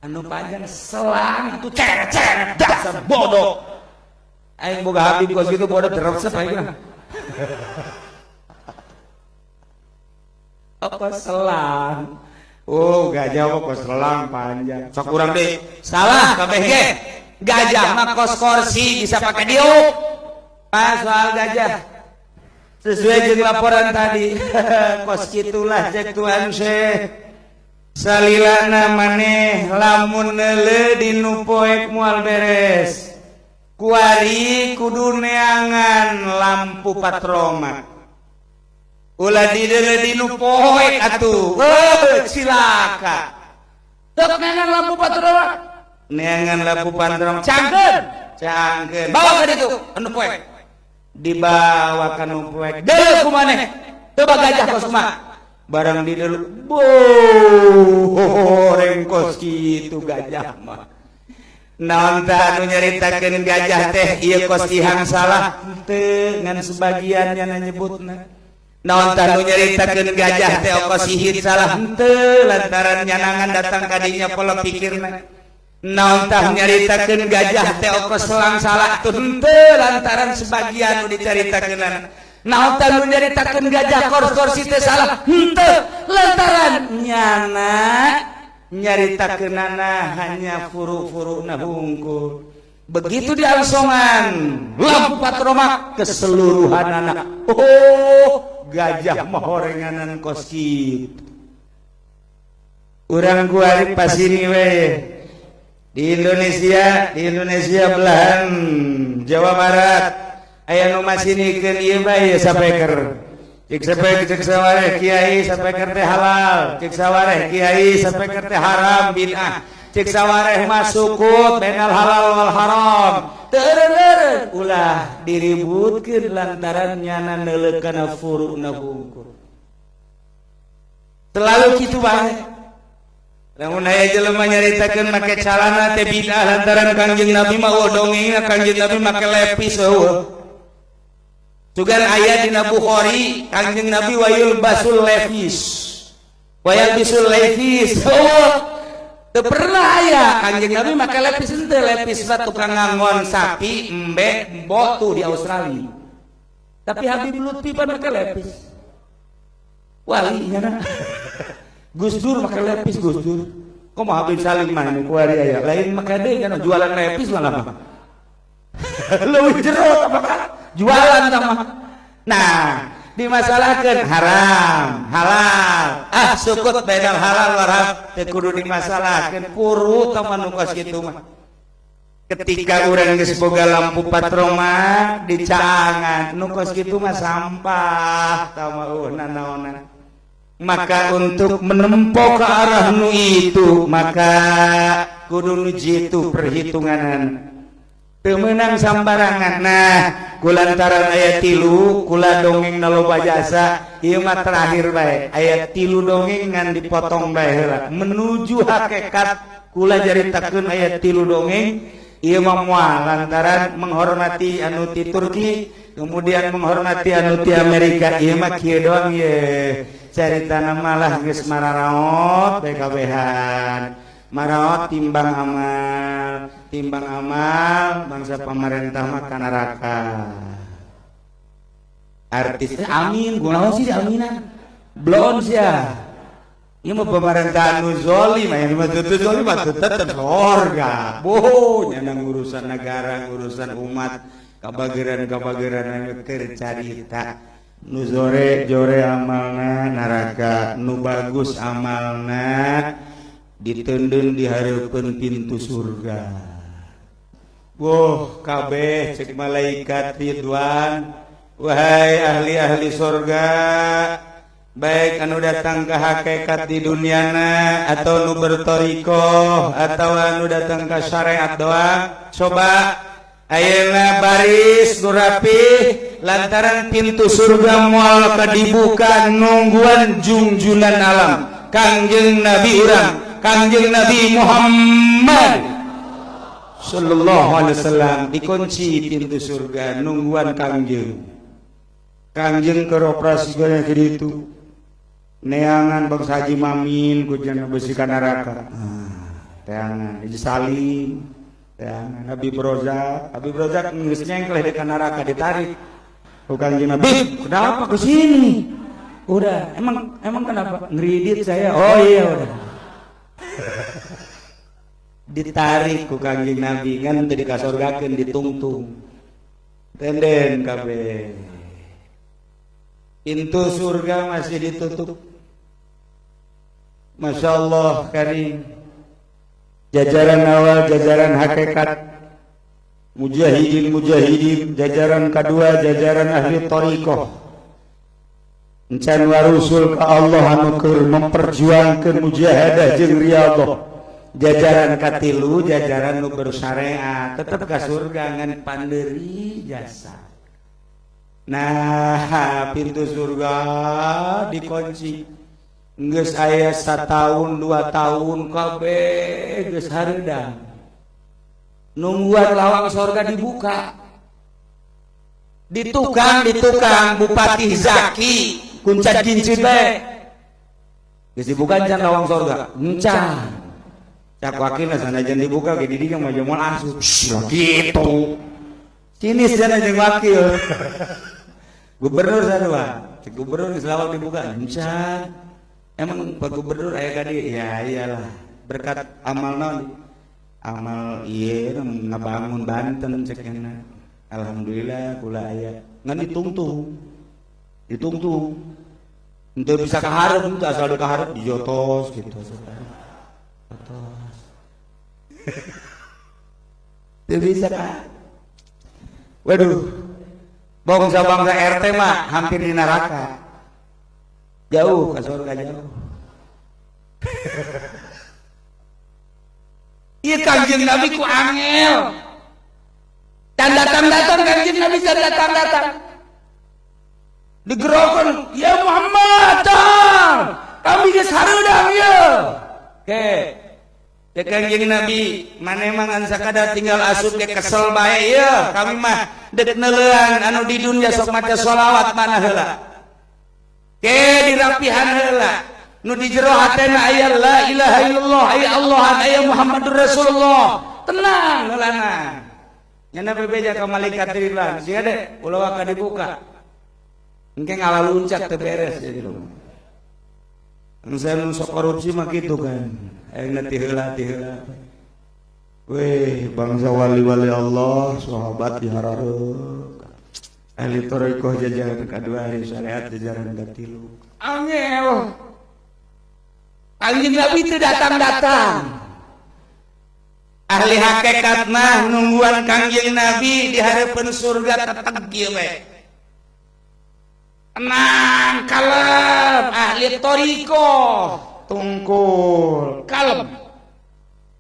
anu panjang selang atuh ceret-ceret dasar bodoh aing boga habib kos kitu bodoh teresep aing apa selang oh gajah mah kos selang panjang sok urang deui salah kabeh ge gajah mah kos kursi bisa pakai diuk pas soal gajah sesuai dengan laporan tadi kos kitulah cek Tuan Syekh salilana maneh lamun neuleuh dinu poek moal beres kuari kudu neangan lampu patromak ulah dideuleuh dinu poek atuh cilaka tek neangan lampu patromak neangan lampu patromak cangkeun bawa ka ditu anu poek dibawa ka nu poek deuleuh ku maneh coba gajah kos mah barang di deuleuh boreng kos kitu gajah mah naon tah anu nyaritakeun gajah teh ieu kos tihang salah teu ngan sebagiannya nyebutna naon tah anu nyaritakeun gajah teh kos hihit salah teu lantaran nyanangan datang ka dinya pola pikirna naon tah nyaritakeun gajah teh okos selang salah teu lantaran sebagian nu dicaritakeunana naon tah nu nyaritakeun gajah kursi teh salah teu lantaran nyana nyaritakeunana hanya furu-furuna hungkul begitu diangsongan lampu patromak keseluruhanana oh gajah mah horenganan kos kitu urang kuari pasini we di Indonesia belahan Jawa Barat aya nu masinikeun ieu bae sapeker Cik sawareh kiai sampai kerte halal, cik sawareh kiai sampai kerte haram bid'ah, cik sawareh masukut benal halal wal haram. Teureun ulah diributkeun lantaran nyana neuleuh kana furu'na hungkul. Selalu kitu bae. Lamun aya jelema nyaritakeun make calana teh bid'ah lantaran Kangjeng Nabi mah dongengna Kangjeng Nabi make lepis eueuh. Sugan ayat dina Bukhari Kangjeng Nabi wayul basul levis. Wayal bisul levis. Oh, teu pernah aya Kangjeng Nabi make lepis teu lepis mah tukang ngangon sapi, embe, embok tuh di Australia. Tapi Habib Lutfi pan make lepis. Wali nya. Gus Dur make lepis Gus Dur. Komo Habib Salim mah nu kuari aya. Lain make deui kana jualan lepis mah apa? Leuwih jero apa? Jualan sama. Nah, dimasalahkan haram, halal. Sukut bedal halal warhab teu kudu dimasalahkeun puru teman nu kos kitu mah. Ketika urang geus boga lampu patroma dicaangan nu kos kitu mah sampah tamauhna naonan. Maka untuk menempuh ke arah nu itu maka kudu nu jitu perhitunganan. Temenang sambarangan. Nah, kulantaran ayat 3 kula dongeng naloba jasa ieu mah terakhir bae. Ayat 3 dongeng ngan dipotong bae heula. Menuju hakikat kula jaritakeun ayat 3 dongeng ieu mah moal lantaran menghormati anu ti Turki, kemudian menghormati anu ti Amerika. Ieu mah kieu doang ye. Caritana malah geus mararaot bae kabehan. Maraot timbang amal bangsa pemerintah mah ka neraka. Artisnya amin, kunaon sih aminan? Blon sia. Ieu mah pemerintahan nu zalim, aya mah teu zalim mah tetep sorga. Boh, nya urusan negara, urusan umat, kabageran-kabageran anu keur carita. Nu jore amalna neraka, nu bagus amalna ditendun dihareupeun pintu surga. Woh, kabeh cek malaikat Ridwan, wahai ahli-ahli surga, baik anu datang ke hakikat di duniana atau nu bertorikoh atau anu datang ke syariat doang, coba ayeuna baris nu rapih lantaran pintu surga moal kadibuka nungguan junjunan alam Kangjeng Nabi urang Kangjeng Nabi Muhammad sallallahu alaihi wasallam dikunci pintu surga nungguan Kangjeng keur operasi gaya kitu neangan bangsa Haji Mamin ku jangan besi ka neraka teangan Haji Salim teangan Habib Rozak geus nyengkleh ka neraka ditarik ku Kangjeng Nabi kenapa ke sini udah emang kenapa ngeridit saya oh iya udah ditarik ku Kangjeng Nabi kan teu dikasorgakeun ditungtung tenden kabeh pintu surga masih ditutup. Masya Allah karim jajaran awal jajaran hakikat mujahidin jajaran kedua jajaran ahli thariqah encan warusul ka Allah anu keur memperjuangkeun mujahadah jeung riyadhah jajaran katilu jajaran nu bersyariat tetep ka surga ngan pandeuri jasa. Nah pintu surga dikunci geus aya 1 tahun 2 tahun kabeh geus hareudang nungguan lawang surga dibuka ditukang Bupati Zaki kuncat kincit bae geus dibuka can lawang surga encan cak wakilna sanajan dibuka ge di dieu mah moal asup kitu sinis cenah jeung wakil gubernur sarua cek gubernur geus lawang dibuka encan emang Pak Gubernur aya ka dieu ya iyalah berkat amal naon amal ieu ngabangun Banten cek cenah alhamdulillah kula aya ngan ditungtung henteu bisa kaharep henteu asal di kaharep dijotos gitu jotos teu bisa ka waduh bangsa RT mah hampir di neraka Jauh ke surga jauh. Iya Kangjeng Nabi ku angel. Dan datang-datang Kangjeng Nabi dan datang-datang. Digerokan, ya Muhammad, kami geus hareudang ya. Oke. Ya Kangjeng Nabi, mana mangan sakada tinggal asup ke kesel bae ya. Kami mah dek neulean anu di dunya sok maca sholawat mana heula. Ke dirapihan heula. Nu di jero hatena aya la ilaha illallah, aya Allahan, aya Muhammadur Rasulullah. Tenang heulana. Nyana bebeja ka malaikat Ridwan. Sia de, ulah ka dibuka. Engke ngalah luncak teu beres jadi rumah. Anu sok korupsi mah kitu kan. Ayeuna ti heula. Weh, bangsa wali-wali Allah, sahabat diharareup. Ahli thariqah jajaran kadua, ahli syariat jajaran katilu. Angel. Kangjeng Nabi teu datang-datang. Ahli hakikat mah nungguan Kangjeng Nabi di hareupeun surga tetep kieu we. Tenang, kalem, ahli thariqah, tungkul, kalem.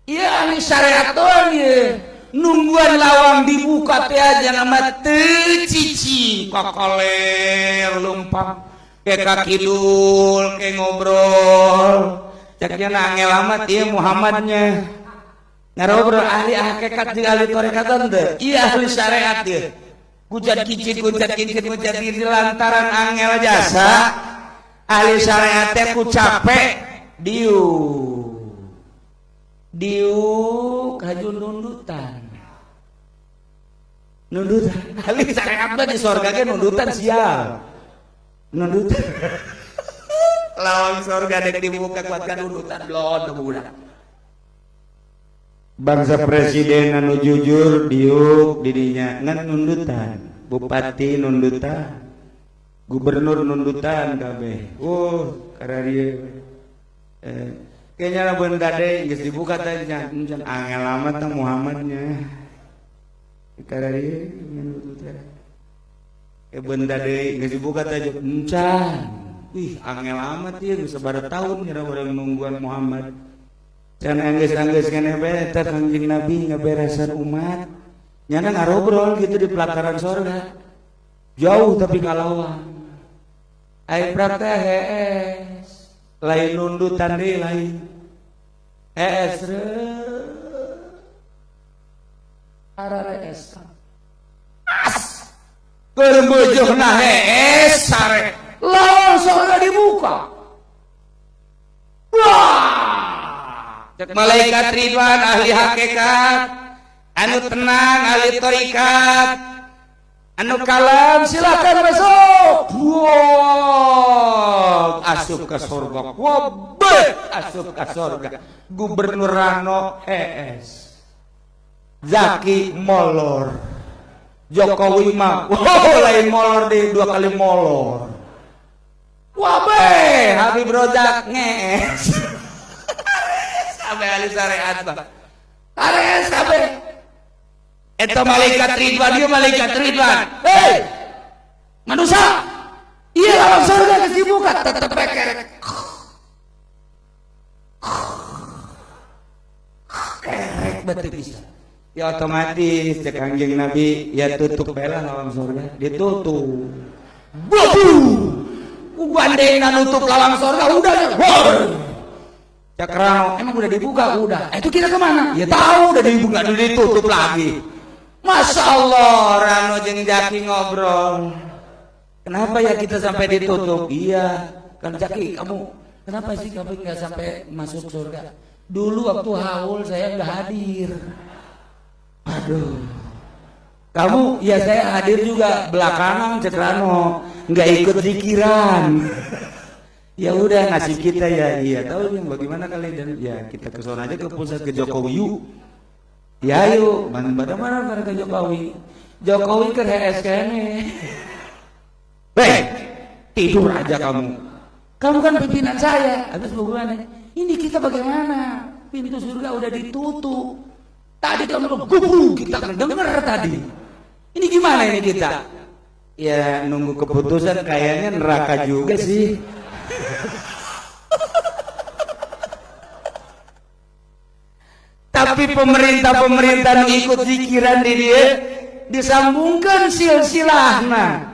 Iya ahli syariat ieu. Nungguan lawang dibuka teh aja nama teu cici, kokoler lumpang, ke kakidul, ke ngobrol. Caknya nangel amat ieu Muhammadnya. Ngarobrol ahli hakikat jeung ahli thariqat teh. Iya ahli syariat ieu. Gujat kicit lantaran angel jasa ahli syariat teh ku capek diu kajun nundutan ahli syariat mah di sorga ge nundutan sial nundutan lawan sorga dek dibuka kuatkan nundutan blon budak. Bangsa presiden anu jujur diuk didinya ngan nundutan, bupati nundutan, gubernur nundutan kabeh. Karena dia kayaknya lamun gade geus dibuka teh angel amat tah Muhammadnya. Karena dia nundutan. Benda deui geus dibuka teh encan. Wih, angel amat ieu geus sabaraha taun ngira urang nungguan Muhammad. Dan angges-angges kene bae teh Kangjeng Nabi ngaberesan umat. Nyana ngarobrol gitu di pelataran sorga. Jauh tapi kalawang. Ai praktek hees. Lain nundutan deui lain. Hees Ararees. As. Keur bojohna hees sare. Lawang sorga dibuka. Wah. Malaikat Ridwan ahli hakikat anu tenang ahli thariqat anu kalem silakan masuk. Wow, asup ke surga. Asup ke surga. Gubernur Rano ES Zaki molor. Jokowi mah lain molor deh 2 kali molor. Wabe Habib Rozak nges. Sampai ahli syariat bah. Ares kabeh. Eta malaikat Ridwan, dia malaikat Ridwan. Hei, manusia. Iya lawang surga geus dibuka tetep kerek. Kerek beuteung bisa. Ya otomatis cek Kangjeng Nabi ya tutup bela lawang surga, ditutup. Bobu. Gandengna nutup lawang surga udah. Cak Rano, emang udah dibuka? Udah. Itu kita kemana? Ya tahu udah dibuka, udah ditutup lagi. Masya Allah, Rano jeung Jaki ngobrol. Kenapa ya kita sampai ditutup? Iya, kan Jaki, kamu kenapa sih kamu nggak sampai masuk surga? Dulu waktu haul saya nggak hadir. Aduh. Kamu, ya saya hadir juga belakangan Cak Rano, nggak ikut zikiran. Ya udah nasib kita ya, iya tahu yang bagaimana kali dan ya kita ke sana aja ke pusat ke Jokowi yuk. Ya yuk, mana ke Jokowi. Jokowi ke HS kene. Tidur aja kamu. Kamu kan pimpinan saya. Habis bagaimana? Ini kita bagaimana? Pintu surga udah ditutup. Tadi kamu gubu, kita kan dengar tadi. Ini gimana ini kita? Ya nunggu keputusan kayaknya neraka juga sih. Tapi pemerintah nu ikut zikiran di dia disambungkan silsilahna.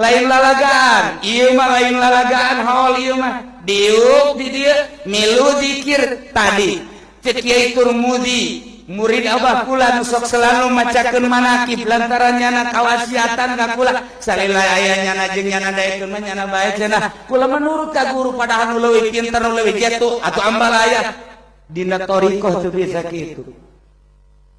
Lain lalagaan, ieu mah lain lalagaan haul ieu mah. Diuk di dia milu zikir tadi. Cek Kiai Turmudi, murid Abah kula nu sok selalu macakeun manaqib lantaran nyana kawasiatan ka kula. Salila aya nyana jeung nyana daekeun mah nyana bae cenah. Kula menurut ka guru padahal nu leuwih pinter nu leuwih kitu atuh ambal aya dina thariqah teu bisa kitu.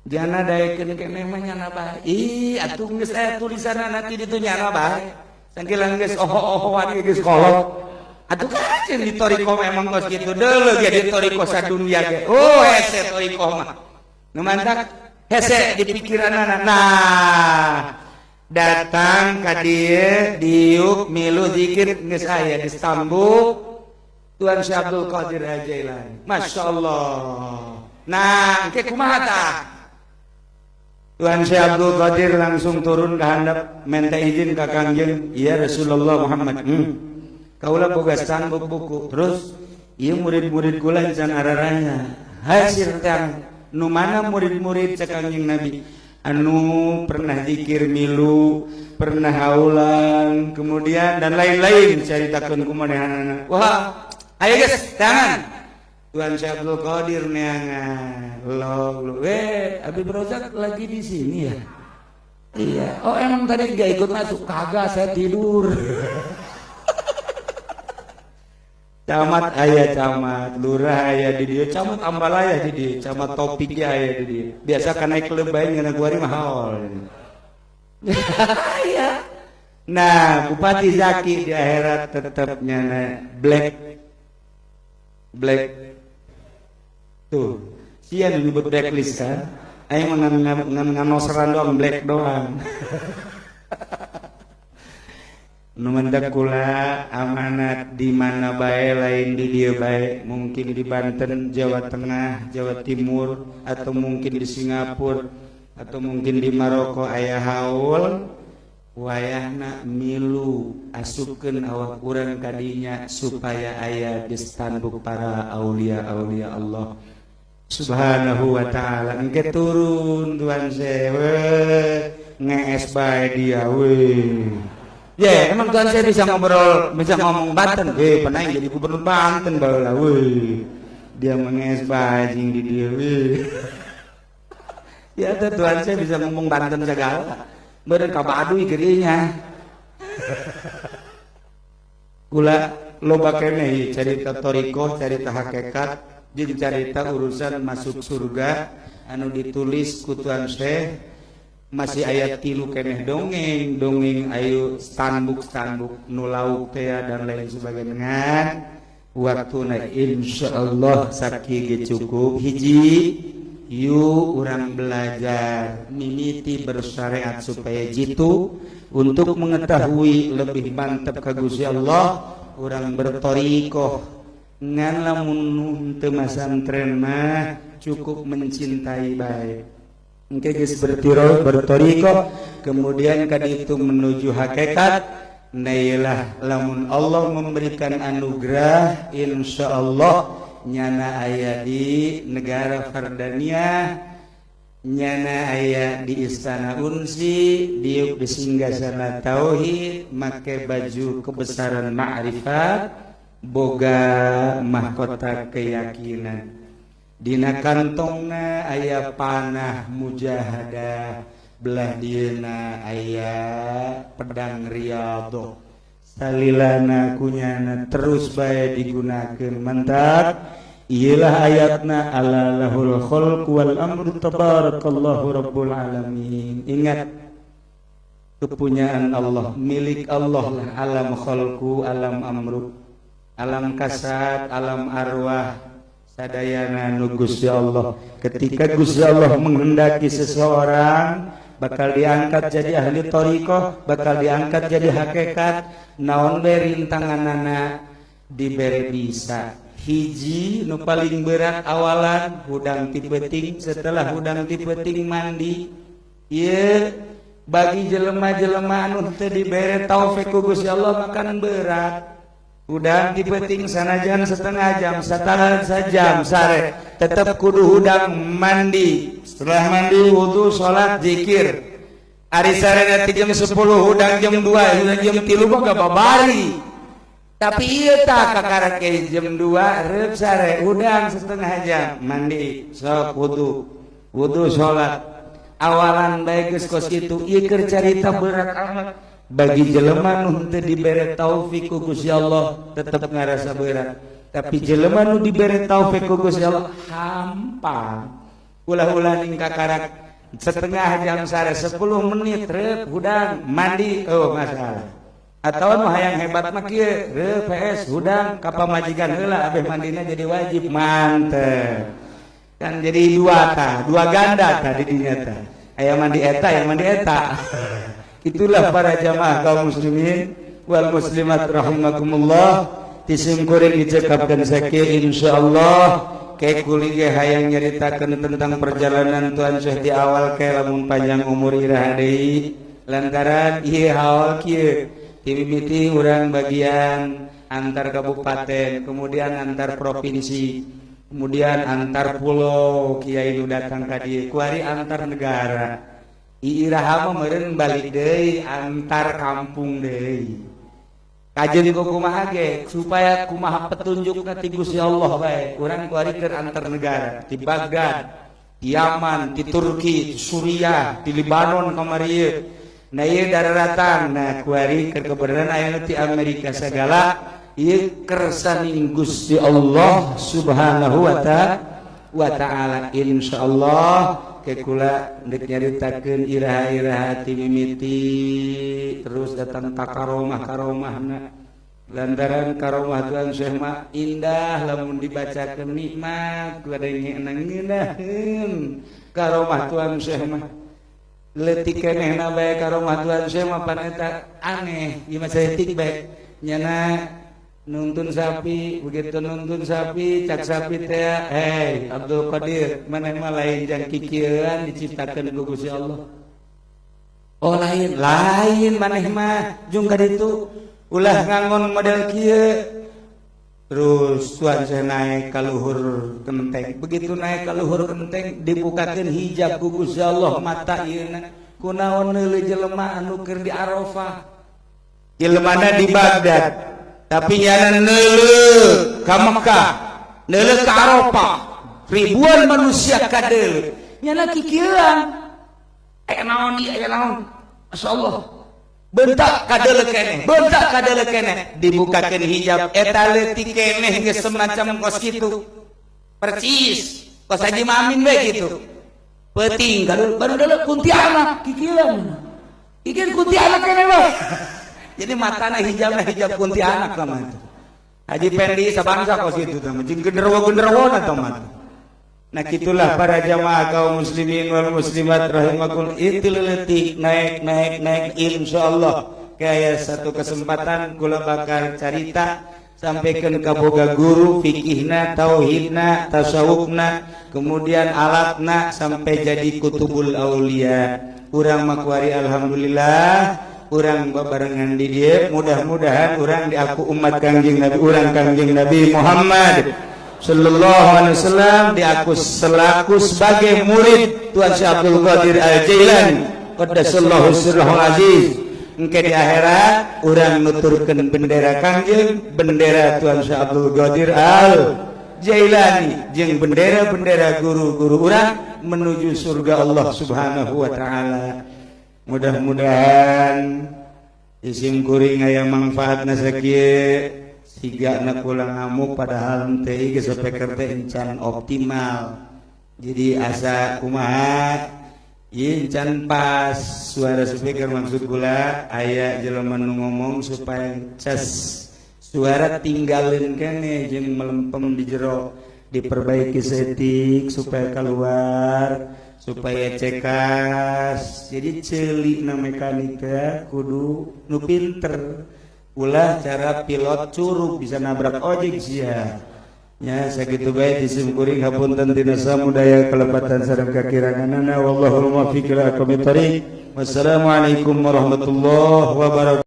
Nyana daekeun keneh mah nyana bae. Ih atuh geus aya tulisanna ti ditu nyana bae. Sangkilan geus oh-ohoan geus kolot. Aduh kan di thariqah memang geus kitu deuleu ge di thariqah sadunya ge. Oh hese thariqah mah. Nu mantak hese di pikiranna. Nah, datang ka dieu diuk milu zikir geus aya di stambuk Tuan Syekh Abdul Qadir Al-Jailani. Masyaallah. Nah, engke kumaha tah? Tuan Syekh Abdul Qadir langsung turun ke handap minta izin ka Kangjeng, "Ya Rasulullah Muhammad, kaula boga sanggup buku." Terus ieu murid-murid kula can araranya. Hasil tang nu mana murid-murid cek Kangjeng Nabi anu pernah zikir milu, pernah haulan, kemudian dan lain-lain caritakeun kumanehanana. Wah, ayo guys, tangan. Tuan Syekh Abdul Qadir neangan. Lo, Habib Rozak lagi di sini ya? Iya. Oh emang tadi nggak ikut masuk? Kagak, saya tidur. Camat ayah camat, lurah ayah di dia, camat ambal ayah di dia, camat topiknya ayah di dia. Biasa kan naik lebay ngana guari mahal. Nah, Bupati Zaki di akhirat tetapnya black. Tuh, sian disebut blacklist kan? Aing nganoseran doang, black doang. Nu mendak kula amanat di mana bae lain di dieu bae, mungkin di Banten, Jawa Tengah, Jawa Timur, atau mungkin di Singapura, atau mungkin di Maroko aya haul, wayahna milu asupkeun awak urang kadinya supaya aya di standuk para aulia-aulia Allah Subhanahu wa ta'ala. Engke turun Tuan Sewe ngees bae dia we. Ya, emang Tuan Sewe bisa ngobrol, bisa ngomong Banten. Pernah jadi gubernur Banten baheula we. Dia mengees bae jeung di dia we. Ya teh Tuan Sewe bisa ngomong Banten segala. Beureun ka Baduy gerinya. Kula loba keneh carita thariqah, carita hakikat, jeung carita urusan masuk surga anu ditulis ku Tuan Syekh. Masih ayat 3 keneh dongeng ayu standuk nu lauk teh dan lain sebagainya. Waktuna insyaallah sakieu cukup hiji. Yuk orang belajar mimiti bersyariat supaya jitu untuk mengetahui lebih mantap ka Gusti Allah. Orang berthariqah ngan lamun teu masantren mah cukup mencintai baik. Engke geus berthariqah kemudian ka ditu menuju hakikat. Nailah lamun Allah memberikan anugerah insyaallah nyana aya di negara Fardaniyah, nyana aya di Istana Unsi, di Singgasana Tauhid, make baju kebesaran ma'rifat, boga mahkota keyakinan. Dina kantongna aya panah mujahadah, belah dieuna aya pedang riyadhah. Salilana kunyana terus bae digunakeun mantap. Iyalah ayatna ala lahul khalq wal amru tabarakallahu rabbul alamin. Ingat kepunyaan Allah, milik Allah lah alam khalqu, alam amru, alam kasat, alam arwah, sadayana nu Gusti Allah. Ketika Gusti Allah menghendaki seseorang bakal diangkat jadi ahli thariqah, bakal diangkat jadi hakikat, naon bae rintanganana dibere bisa. Hiji nu paling berat awalan hudang ti peuting, setelah hudang ti peuting mandi. Ieu bagi jelema-jelema anu teu dibere taufik ku Gusti Allah makan berat. udang dipeting sanajan setengah jam, setengah sejam sare, tetap kudu udang mandi. Setelah mandi wudu, sholat, zikir. Ari sare nanti jam 10, udang jam 2, udang jam 3 mah gak babari. Tapi iya tak kakarake jam 2, rep sare, udang setengah jam, mandi, sok wudu, sholat. Awalan baik geus kos kitu, ieu keur carita berat amat. Bagi jelema nu teu dibere taufik ku Gusti Allah tetep ngarasa berat, tapi jelema nu dibere taufik ku Gusti Allah hampang. Ulah-ulah ning kakarak setengah jam sare 10 menit reup hudang mandi masalah. Atawa nu hayang hebat mah kieu reup PS hudang ka pamajikan heula abeh mandina jadi wajib mantep. Kan jadi dua ganda tadi dinya teh. Aya mandi eta. Itulah para jamaah kaum muslimin wal muslimat rahimakumullah. Tisim kuring dicekapkan sakit insyaallah kayak kuliah hayang nyaritakeun tentang perjalanan Tuan Syekh di awal ke lamun panjang umur iraha deui lantaran ieu haul kieu timimiti urang bagian antar kabupaten, kemudian antar provinsi, kemudian antar pulau kiai nu datang ka dieu, kuari antar negara. Iraha mah meureun balik deui antar kampung deui. Kajeun ku kumaha ge supaya kumaha petunjukna ti Gusti Allah bae. Urang kuari keur antar negara, ti Baghdad, ti Yaman, ti Turki, ti Suriah, ti Libanon kamari ieu. Nah ieu dararatan, nah kuari keur kebenaran aya ti Amerika sagala ieu kersaning Gusti Allah Subhanahu wa taala insyaallah. Kekula ndek nyaritakeun iraha-iraha ti mimiti terus datang ka karomah-karomahna lantaran karomah Tuan Syekh mah indah lamun dibacakeun nikmat kuring ngeunaheun karomah Tuan Syekh mah leutik kenehna bae karomah Tuan Syekh mah pan eta aneh ieu mah saeutik bae nyana nuntun sapi, begitu nuntun sapi, cak sapi teh, hei Abdul Qadir, mana mah lain jang kikieuan diciptakeun ku Gusti Allah. Oh lain maneh mah jeung ka ditu ulah ngangon model kieu. Terus Tuan Syekh naik ka luhur genteng. Begitu naik ka luhur genteng dibukakeun hijab ku Gusti Allah mata ieuna. Kunaon heuleuh jelema anu keur di Arafah. Jelemana di Baghdad. Tapi nyana neuleuh ka Mekah, neuleuh ka Arafah, ribuan manusia kadeuleuh. Nyana kikieuan. Aya naon ieu aya naon? Masyaallah. Bentak kadeuleuh keneh, dibukakeun hijab eta leutik keneh geus semacam kos kitu. Percis, kos Haji Mamin we kitu. Peuting baru deuleuh kuntilanak kikieuan. Ikeun kuntilanak keneh mah. Jadi matana hijab kuntilanak mah. Haji Pendi sabangsa kos itu teh jeung genderuwo-genderuwona teh mah. Nah kitulah para jamaah kaum muslimin wal muslimat rahimakumullah itu leutik naik insyaallah. Kaya satu kesempatan kula bakal carita sampaikan ka boga guru fikihna, tauhidna, tasawufna, kemudian alatna sampai jadi kutubul aulia. Urang mah kuari alhamdulillah urang babarengan di dieu mudah-mudahan urang diaku umat Kangjeng Nabi urang Kangjeng Nabi Muhammad sallallahu alaihi wasallam diaku selaku sebagai murid Tuan Syekh Abdul Qadir Al-Jailani qaddasallahu sirrahul aziz. Engke di akhirat urang nuturkeun bendera Kangjeng, bendera Tuan Syekh Abdul Qadir Al-Jailani jeung bendera-bendera guru-guru urang menuju surga Allah Subhanahu wa taala. Mudah-mudahan isim kuring aya manfaatna sakieu sigana kula ngamuk padahal teh geus speaker teh encan optimal. Jadi asa kumaha ieu encan pas suara speaker maksud kula aya jelema nu ngomong supaya cas suara tinggalin keneh jeung melempem di jero diperbaiki setik supaya keluar supaya cekas. Jadi celikna mekanika kudu nu pinter ulah cara pilot curug bisa nabrak ojek sia nya sakitu bae disim kuring hapunten tina samudaya kelepatan sareng kakiranganana wallahul muwaffiq ila aqwamit thoriq. Wassalamualaikum warahmatullahi wabarakatuh.